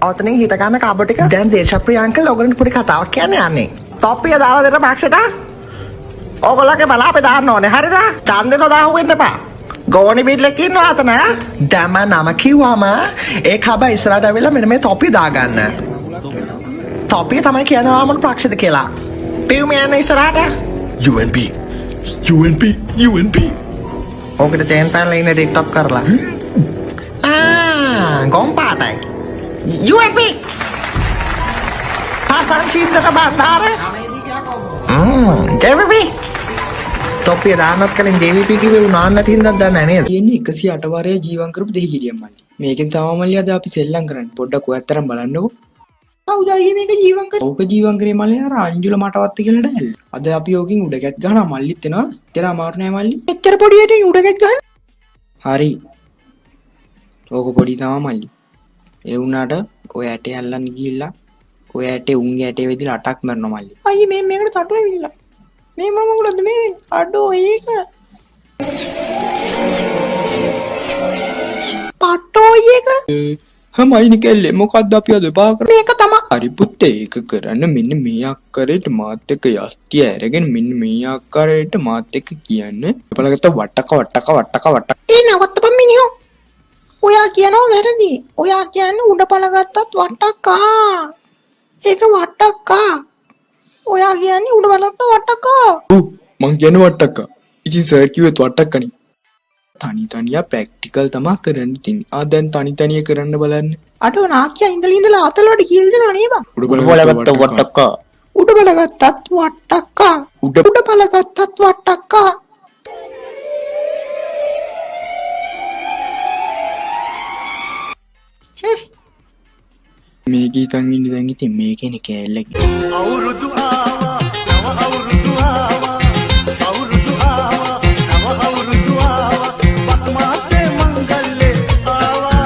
ඔතනින් හිට ගන්න කාබෝ ටික. දැන් දේශප්‍රිය අංකල් ඔයගොල්ලන්ට පොඩි කතාවක් කියන්න යන්නේ. තොප්පිය දාලා දෙන්න බක්ෂට. ඕගොල්ලන්ගේ බලාපේ දාන්න ඕනේ. හරිද? ඡන්දේ නොදාහුව වෙන්න එපා. ගෝනි බිල්ලක ඉන්නවා අතන. දැන් මම නම කිව්වම ඒ කබ ඉස්සරහට ඇවිල්ලා මෙන්න මේ තොප්පිය දාගන්න. තොප්පිය තමයි කියනවා මොන පක්ෂද කියලා. පියුම යන ඉස්සරහට. UNP. ඕකට චේන් පැනලා ඉන්නේ ටික්ටොක් කරලා. ගොම් පාටයි. UNP. පාසල් චින්තන බණ්ඩාර. JVP. තොප්පිය දාන්නත් කලින් JVP කිව්වේ උනාන්න නැති හින්දාද දන්නේ නේද? තියෙන්නේ 108 වාරයේ ජීවන් කරපු දෙහි කිරියම් මල්ලි. මේකෙන් තමයි මල්ලි අද අපි සෙල්ලම් කරන්නේ. පොඩ්ඩක් ඔයත්තරම් බලන්නකෝ. කවුද අයියේ මේක ජීවන් කරේ? ඕක ජීවන් කරේ මල්ලි අර අංජුල මටවත් කියලා දැල්ල. අද අපි ඕකින් උඩ ගැට් ගහනවා මල්ලිත් එනවා. එතන අමාරු නෑ මල්ලි. එච්චර පොඩි එකෙන් උඩ ගැට් ගහන්න. හරි. ඕක පොඩි තමයි මල්ලි. ඒ වුණාට ඔය ඇටේ අල්ලන්න ගිහිල්ලා ඔය ඇටේ උන්ගේ ඇටේ වෙදිලා අටක් මරනවා මල්ලි. අයියේ මේ මේකට තටු වෙවිලා. මේ මම මොකටද මේ අඩෝ ඒක පටෝ එක හමයිනි කෙල්ලේ මොකද්ද අපි අද බා කරන්නේ මේක තමයි හරි පුත්තේ ඒක කරන්න මෙන්න මේ අක්කරේට මාත් එක්ක යස්තිය අරගෙන මෙන්න මේ අක්කරේට මාත් එක්ක කියන්න බලගත්ත වට්ටක ඒ නවත්තපන් මිනිහෝ ඔයා කියනවා වැරදි ඔයා කියන්නේ උඩ පළගත්තත් වට්ටක්කා ඒක වට්ටක්කා ඔයා කියන්නේ උඩ බලන්න වට්ටක්කා. මං කියන්නේ වට්ටක්කා. ඉතින් සර් කිව්වෙත් වට්ටක්කනේ. තනියා ප්‍රැක්ටිකල් තමයි කරන්න තියෙන්නේ. දැන් තනිය කරන්න බලන්න. අඩෝ නාකියා ඉඳලා අතලවට කියලා දෙනවා නේ බං. උඩ බලගත්ත වට්ටක්කා. උඩ බලගත්තත් වට්ටක්කා. උඩ බලගත්තත් වට්ටක්කා. මේකී තන් ඉන්නේ දැන් ඉතින් මේකේනේ කෑල්ලක අවුරුදු ආවා නව අවුරුදු ආවා අවුරුදු ආවා නව අවුරුදු ආවා පත්මාතේ මංගල්ලේ ආවා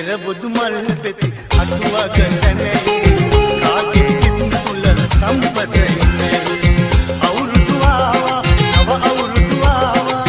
ඉර බුදු මල් පෙති අතුවා ගන්නනේ කාගේ කිතුල සම්පතේ අවුරුදු ආවා නව අවුරුදු ආවා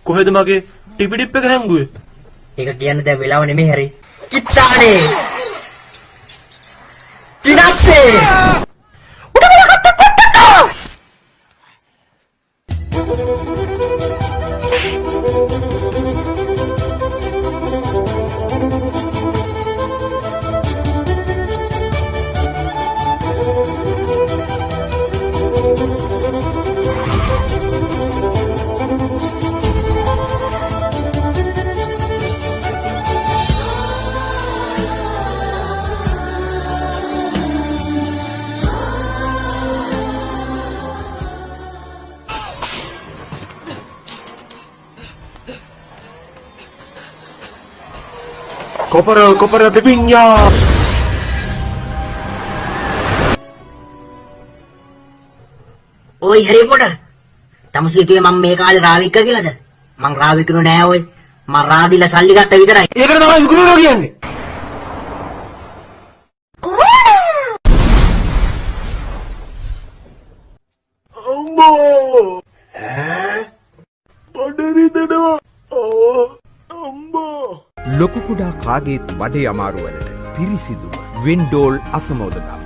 කොහෙද මගේ ටිපි ටිප් එක හැංගුවේ? ඒක කියන්න දැන් වෙලාව නෙමෙයි හැරි. කිත්තානේ. කිනත්තේ. උඩ බලකට කොට්ටා. Koper pipinya. Oi Harry Potter. Tamu situ මම මේ කාලේ රාවික්ක කියලාද? මං රාවික්කනු නෑ ඔය. මං රාදිලා සල්ලි ගත්ත විතරයි. ඒකට තමයි විකුණනවා කියන්නේ. අම්මෝ. බඩරි දෙනවා. අම්මෝ. ලොකු කුඩා කාගේත් බඩේ අමාරු වලට පිරිසිදුම වින්ඩෝල් අසමෝදකම්